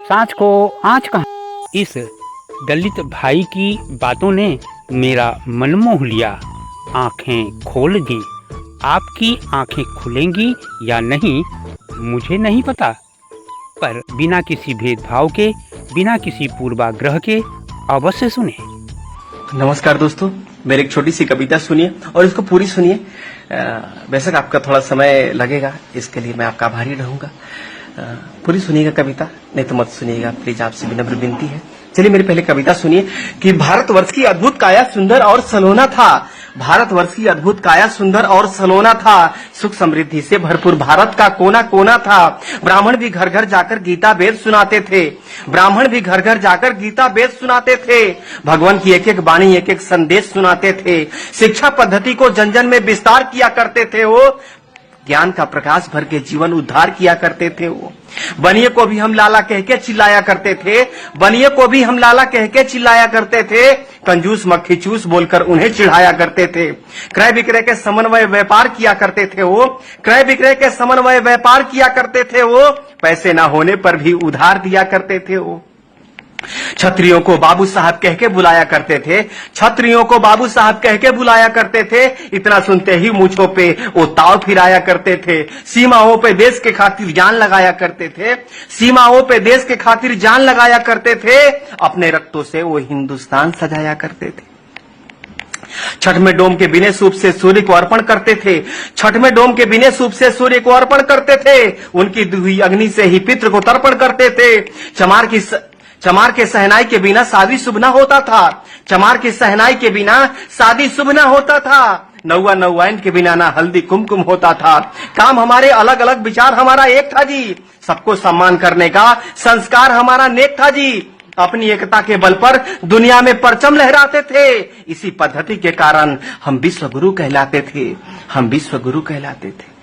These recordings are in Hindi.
सांच को आँच कहाँ। इस दलित भाई की बातों ने मेरा मन मोह लिया। आंखें खोल दी। आपकी आंखें खुलेंगी या नहीं मुझे नहीं पता, पर बिना किसी भेदभाव के, बिना किसी पूर्वाग्रह के अवश्य सुने। नमस्कार दोस्तों, मेरी एक छोटी सी कविता सुनिए और इसको पूरी सुनिए। बेशक आपका थोड़ा समय लगेगा, इसके लिए मैं आपका आभारी रहूंगा। पूरी सुनिएगा कविता, नहीं तो मत सुनिएगा प्लीज, आपसे विनम्र विनती है। चलिए मेरी पहले कविता सुनिए कि भारतवर्ष की अद्भुत काया सुंदर और सलोना था। भारतवर्ष की अद्भुत काया सुंदर और सलोना था। सुख समृद्धि से भरपूर भारत का कोना कोना था। ब्राह्मण भी घर घर जाकर गीता वेद सुनाते थे। ब्राह्मण भी घर घर जाकर गीता वेद सुनाते थे। भगवान की एक एक वाणी, एक एक संदेश सुनाते थे। शिक्षा पद्धति को जन जन में विस्तार किया करते थे। वो ज्ञान का प्रकाश भर के जीवन उद्धार किया करते थे। वो बनिए को भी हम लाला कह के चिल्लाया करते थे। बनिए को भी हम लाला कह के चिल्लाया करते थे। कंजूस मक्खी चूस बोलकर उन्हें चिढ़ाया करते थे। क्रय विक्रय के समन्वय व्यापार किया करते थे। वो क्रय विक्रय के समन्वय व्यापार किया करते थे। वो पैसे ना होने पर भी उधार दिया करते थे। वो छत्रियों को बाबू साहब कह के बुलाया करते थे। छत्रियों को बाबू साहब कह के बुलाया करते थे। इतना सुनते ही मूंछों पे वो ताव फिराया करते थे। सीमाओं पे देश के खातिर जान लगाया करते थे। सीमाओं पे देश के खातिर जान लगाया करते थे। अपने रक्तों से वो हिंदुस्तान सजाया करते थे। छठ में डोम के बिने सूप से सूर्य को अर्पण करते थे। छठ में डोम के बिने सूप से सूर्य को अर्पण करते थे। उनकी दुही अग्नि से ही पितृ को तर्पण करते थे। चमार के सहनाई के बिना शादी शुभ न होता था। चमार के सहनाई के बिना शादी शुभ न होता था। नौवा नौवाइन के बिना ना हल्दी कुमकुम होता था। काम हमारे अलग अलग, विचार हमारा एक था जी। सबको सम्मान करने का संस्कार हमारा नेक था जी। अपनी एकता के बल पर दुनिया में परचम लहराते थे। इसी पद्धति के कारण हम विश्व गुरु कहलाते थे। हम विश्व गुरु कहलाते थे।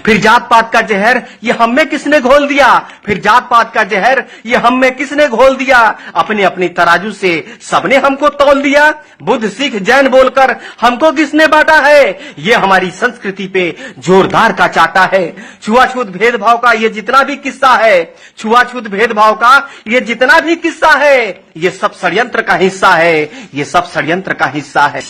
फिर जात पात का जहर ये हम में किसने घोल दिया। फिर जात पात का जहर ये हम में किसने घोल दिया। अपनी अपनी तराजू से सबने हमको तौल दिया। बुद्ध सिख जैन बोलकर हमको किसने बांटा है। ये हमारी संस्कृति पे जोरदार का चाटा है। छुआछूत भेदभाव का ये जितना भी किस्सा है, छुआछूत भेदभाव का ये जितना भी किस्सा है, ये सब षड्यंत्र का हिस्सा है। ये सब षड्यंत्र का हिस्सा है।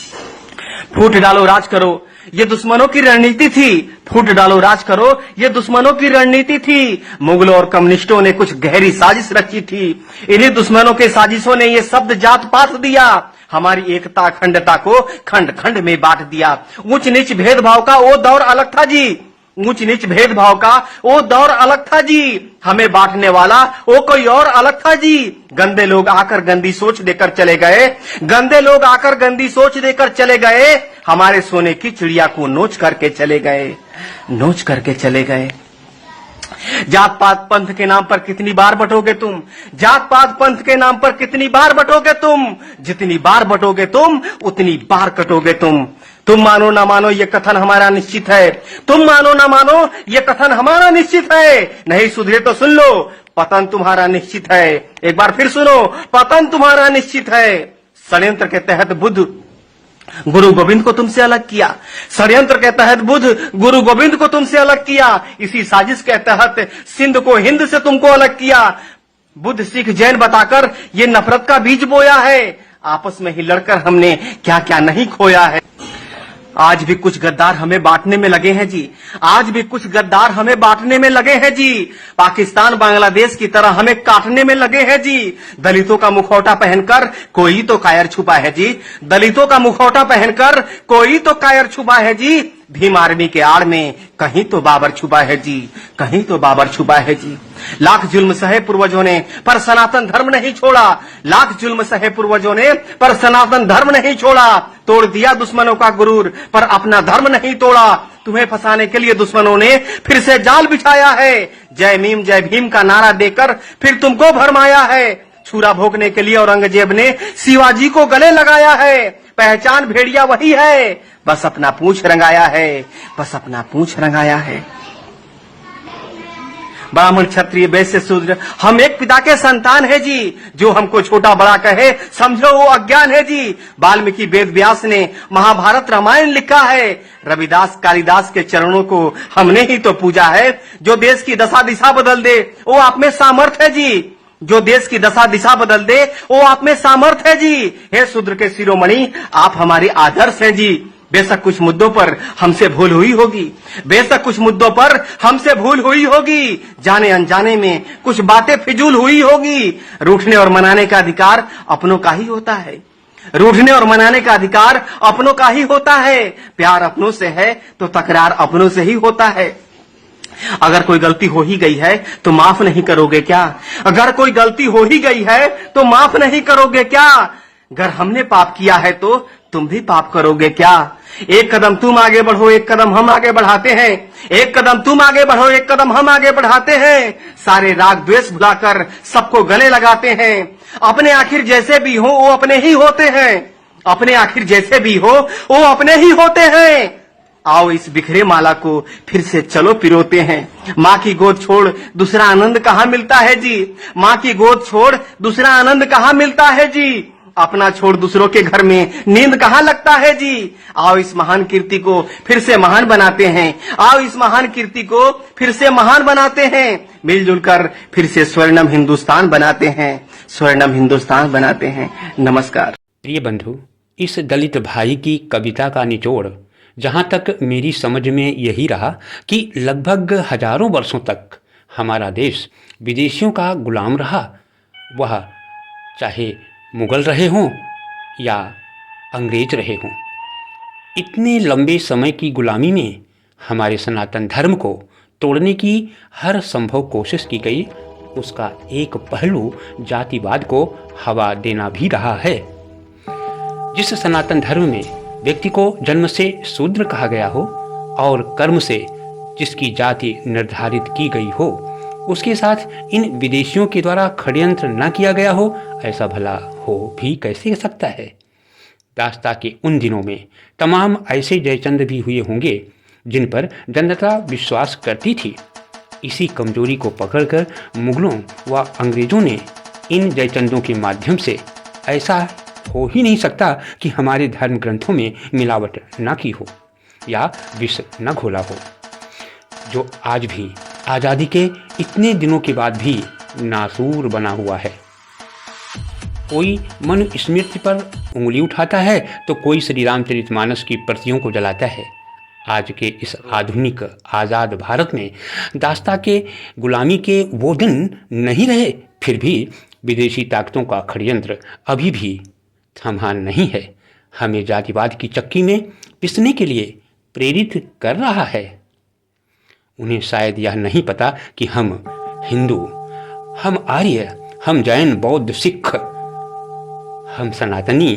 फूट डालो राज करो, ये दुश्मनों की रणनीति थी। फूट डालो राज करो, ये दुश्मनों की रणनीति थी। मुगलों और कम्युनिस्टों ने कुछ गहरी साजिश रची थी। इन्हीं दुश्मनों के साजिशों ने ये शब्द जात पात दिया। हमारी एकता अखंडता को खंड खंड में बांट दिया। ऊंच नीच भेदभाव का वो दौर अलग था जी। ऊंच नीच भेदभाव का वो दौर अलग था जी। हमें बांटने वाला वो कोई और अलग था जी। गंदे लोग आकर गंदी सोच देकर चले गए। गंदे लोग आकर गंदी सोच देकर चले गए। हमारे सोने की चिड़िया को नोच करके चले गए। नोच करके चले गए। जात पात पंथ के नाम पर कितनी बार बटोगे तुम। जात पात पंथ के नाम पर कितनी बार बटोगे तुम। जितनी बार बटोगे तुम उतनी बार कटोगे तुम। तुम मानो ना मानो ये कथन हमारा निश्चित है। तुम मानो ना मानो ये कथन हमारा निश्चित है। नहीं सुधरे तो सुन लो, पतन तुम्हारा निश्चित है। एक बार फिर सुनो, पतन तुम्हारा निश्चित है। षड्यंत्र के तहत बुद्ध गुरु गोविंद को तुमसे अलग किया। षड्यंत्र के तहत बुद्ध गुरु गोविंद को तुमसे अलग किया। इसी साजिश के तहत सिंध को हिंद से तुमको अलग किया। बुद्ध सिख जैन बताकर ये नफरत का बीज बोया है। आपस में ही लड़कर हमने क्या क्या नहीं खोया है। आज भी कुछ गद्दार हमें बांटने में लगे हैं जी। आज भी कुछ गद्दार हमें बांटने में लगे हैं जी। पाकिस्तान बांग्लादेश की तरह हमें काटने में लगे हैं जी। दलितों का मुखौटा पहनकर कोई तो कायर छुपा है जी। दलितों का मुखौटा पहनकर कोई तो कायर छुपा है जी। भीम आर्मी के आड़ में कहीं तो बाबर छुपा है जी। कहीं तो बाबर छुपा है जी। लाख जुल्म सहे पूर्वजों ने पर सनातन धर्म नहीं छोड़ा। लाख जुल्म सहे पूर्वजों ने पर सनातन धर्म नहीं छोड़ा। तोड़ दिया दुश्मनों का गुरूर पर अपना धर्म नहीं तोड़ा। तुम्हें फंसाने के लिए दुश्मनों ने फिर से जाल बिछाया है। जय भीम का नारा देकर फिर तुमको भरमाया है। छुरा भोगने के लिए औरंगजेब ने शिवाजी को गले लगाया है। पहचान भेड़िया वही है, बस अपना पूंछ रंगाया है। बस अपना पूंछ रंगाया है। ब्राह्मण क्षत्रिय वैश्य शूद्र हम एक पिता के संतान है जी। जो हमको छोटा बड़ा कहे समझो वो अज्ञान है जी। वाल्मीकि वेद व्यास ने महाभारत रामायण लिखा है, रविदास कालिदास के चरणों को हमने ही तो पूजा है। जो देश की दशा दिशा बदल दे वो आप में सामर्थ है जी। जो देश की दशा दिशा बदल दे वो आप में सामर्थ है जी। हे शूद्र के शिरोमणि आप हमारे आदर्श हैं जी। बेशक कुछ मुद्दों पर हमसे भूल हुई होगी, बेशक कुछ मुद्दों पर हमसे भूल हुई होगी, जाने अनजाने में कुछ बातें फिजूल हुई होगी। रूठने और मनाने का अधिकार अपनों का ही होता है, रूठने और मनाने का अधिकार अपनों का ही होता है। प्यार अपनों से है तो तकरार अपनों से ही होता है। अगर कोई गलती हो ही गई है तो माफ नहीं करोगे क्या? अगर कोई गलती हो ही गई है तो माफ नहीं करोगे क्या? अगर हमने पाप किया है तो तुम भी पाप करोगे क्या? एक कदम तुम आगे बढ़ो, एक कदम हम आगे बढ़ाते हैं। एक कदम तुम आगे बढ़ो, एक कदम हम आगे बढ़ाते हैं। सारे राग द्वेष भुलाकर सबको गले लगाते हैं। अपने आखिर जैसे भी हो वो अपने ही होते हैं, अपने आखिर जैसे भी हो वो अपने ही होते हैं। आओ इस बिखरे माला को फिर से चलो पिरोते हैं। माँ की गोद छोड़ दूसरा आनंद कहाँ मिलता है जी। माँ की गोद छोड़ दूसरा आनंद कहाँ मिलता है जी। अपना छोड़ दूसरों के घर में नींद कहाँ लगता है जी। आओ इस महान कीर्ति को फिर से महान बनाते हैं। आओ इस महान कीर्ति को फिर से महान बनाते हैं। मिलजुल कर फिर से स्वर्णम हिंदुस्तान बनाते हैं, स्वर्णम हिंदुस्तान बनाते हैं। नमस्कार। प्रिय बंधु, इस दलित भाई की कविता का निचोड़ जहाँ तक मेरी समझ में यही रहा कि लगभग हजारों वर्षों तक हमारा देश विदेशियों का गुलाम रहा। वह चाहे मुगल रहे हों या अंग्रेज रहे हों, इतने लंबे समय की गुलामी में हमारे सनातन धर्म को तोड़ने की हर संभव कोशिश की गई। उसका एक पहलू जातिवाद को हवा देना भी रहा है। जिस सनातन धर्म में व्यक्ति को जन्म से शूद्र कहा गया हो और कर्म से जिसकी जाति निर्धारित की गई हो, उसके साथ इन विदेशियों के द्वारा षड्यंत्र न किया गया हो, ऐसा भला हो भी कैसे सकता है। दास्ता के उन दिनों में तमाम ऐसे जयचंद भी हुए होंगे जिन पर जनता विश्वास करती थी। इसी कमजोरी को पकड़कर मुगलों व अंग्रेजों ने इन जयचंदों के माध्यम से ऐसा हो ही नहीं सकता कि हमारे धर्म ग्रंथों में मिलावट न की हो या विष न घोला हो, जो आज भी आज़ादी के इतने दिनों के बाद भी नासूर बना हुआ है। कोई मनुस्मृति पर उंगली उठाता है तो कोई श्री रामचरितमानस की प्रतियों को जलाता है। आज के इस आधुनिक आज़ाद भारत में दास्ता के गुलामी के वो दिन नहीं रहे, फिर भी विदेशी ताकतों का षड्यंत्र अभी भी थमा नहीं है। हमें जातिवाद की चक्की में पिसने के लिए प्रेरित कर रहा है। उन्हें शायद यह नहीं पता कि हम हिंदू, हम आर्य, हम जैन, बौद्ध, सिख, हम सनातनी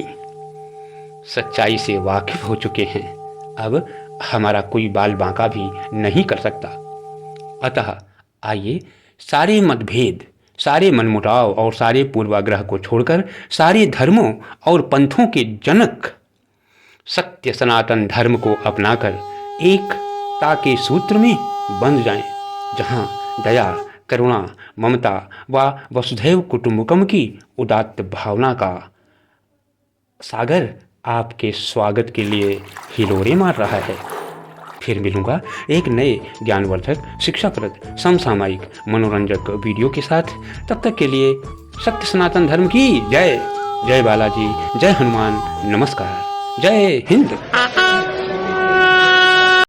सच्चाई से वाकिफ हो चुके हैं। अब हमारा कोई बाल बांका भी नहीं कर सकता। अतः आइए सारे मतभेद, सारे मनमुटाव और सारे पूर्वाग्रह को छोड़कर सारे धर्मों और पंथों के जनक सत्य सनातन धर्म को अपनाकर एकता के सूत्र में बंध जाएं, जहां दया, करुणा, ममता व वसुधैव कुटुंबकम की उदात्त भावना का सागर आपके स्वागत के लिए हिलोरे मार रहा है। फिर मिलूंगा एक नए ज्ञानवर्धक, शिक्षाप्रद, समसामयिक, मनोरंजक वीडियो के साथ। तब तक के लिए सत्य सनातन धर्म की जय। जय बालाजी, जय हनुमान, नमस्कार, जय हिंद।